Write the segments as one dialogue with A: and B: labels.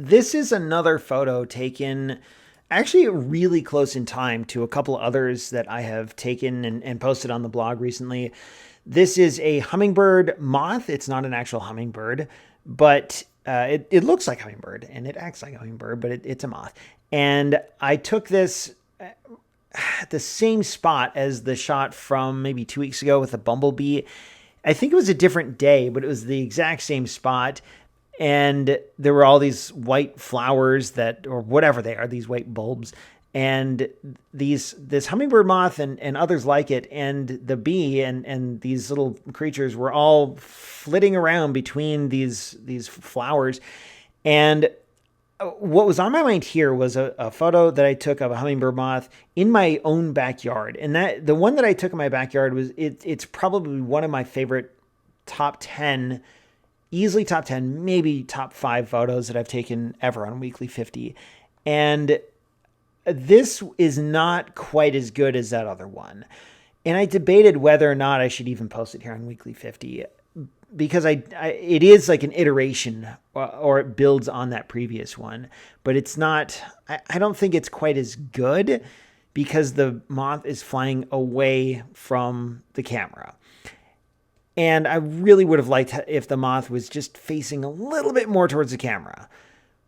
A: this is another photo taken actually really close in time to a couple others that I have taken and posted on the blog recently. This is a hummingbird moth. It's not an actual hummingbird, but it looks like hummingbird and it acts like hummingbird, but it's a moth. And I took this at the same spot as the shot from maybe 2 weeks ago with the bumblebee. I think it was a different day, but it was the exact same spot. And there were all these white flowers that, or whatever they are, these white bulbs. And this hummingbird moth and others like it, and the bee and these little creatures were all flitting around between these flowers. And what was on my mind here was a photo that I took of a hummingbird moth in my own backyard. And that the one that I took in my backyard was, it's probably one of my favorite top 10, easily top 10, maybe top 5 photos that I've taken ever on Weekly 50. And this is not quite as good as that other one. And I debated whether or not I should even post it here on Weekly 50 because it is like an iteration or it builds on that previous one, but it's not, I don't think it's quite as good because the moth is flying away from the camera. And I really would have liked if the moth was just facing a little bit more towards the camera.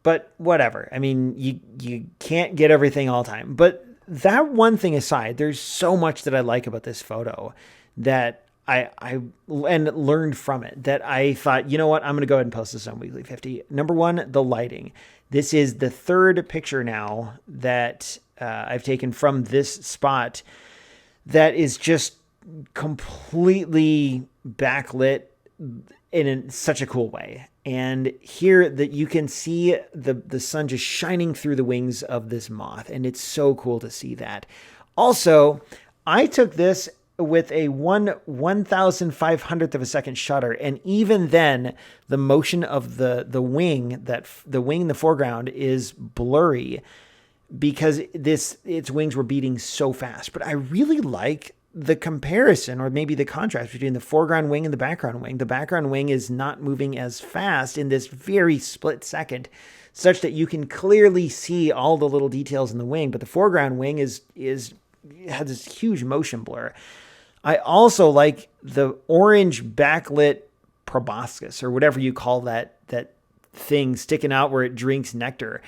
A: But whatever. I mean, you can't get everything all the time. But that one thing aside, there's so much that I like about this photo that I learned from it that I thought, you know what, I'm going to go ahead and post this on Weekly 50. Number one, the lighting. This is the third picture now that I've taken from this spot that is just completely backlit in such a cool way. And here that you can see the sun just shining through the wings of this moth. And it's so cool to see that. Also, I took this with a 1,500th of a second shutter. And even then, the motion of the wing in the foreground is blurry because its wings were beating so fast. But I really like the comparison or maybe the contrast between the foreground wing and the background wing. The background wing is not moving as fast in this very split second, such that you can clearly see all the little details in the wing, but the foreground wing has this huge motion blur. I also like the orange backlit proboscis or whatever you call that thing sticking out where it drinks nectar.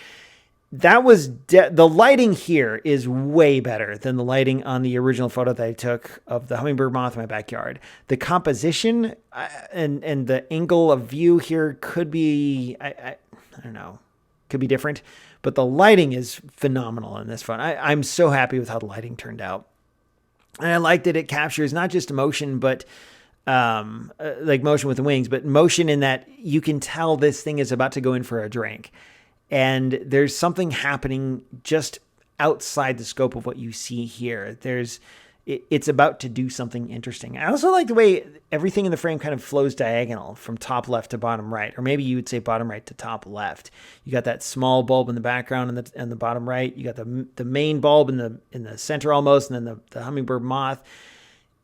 A: That was the lighting here is way better than the lighting on the original photo that I took of the hummingbird moth in my backyard. The composition and the angle of view here could be, I don't know, could be different, but the lighting is phenomenal in this photo. I'm so happy with how the lighting turned out. And I like that it captures not just emotion, but like motion with the wings, but motion in that you can tell this thing is about to go in for a drink. And there's something happening just outside the scope of what you see here. It's about to do something interesting. I also like the way everything in the frame kind of flows diagonal from top left to bottom right, or maybe you would say bottom right to top left. You got that small bulb in the background and the bottom right. You got the main bulb in the center almost, and then the hummingbird moth.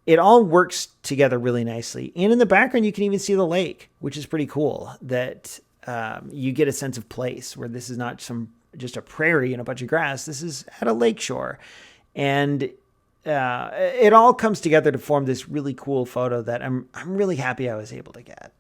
A: It all works together really nicely. And in the background, you can even see the lake, which is pretty cool. That you get a sense of place where this is not just a prairie and a bunch of grass. This is at a lake shore. And it all comes together to form this really cool photo that I'm really happy I was able to get.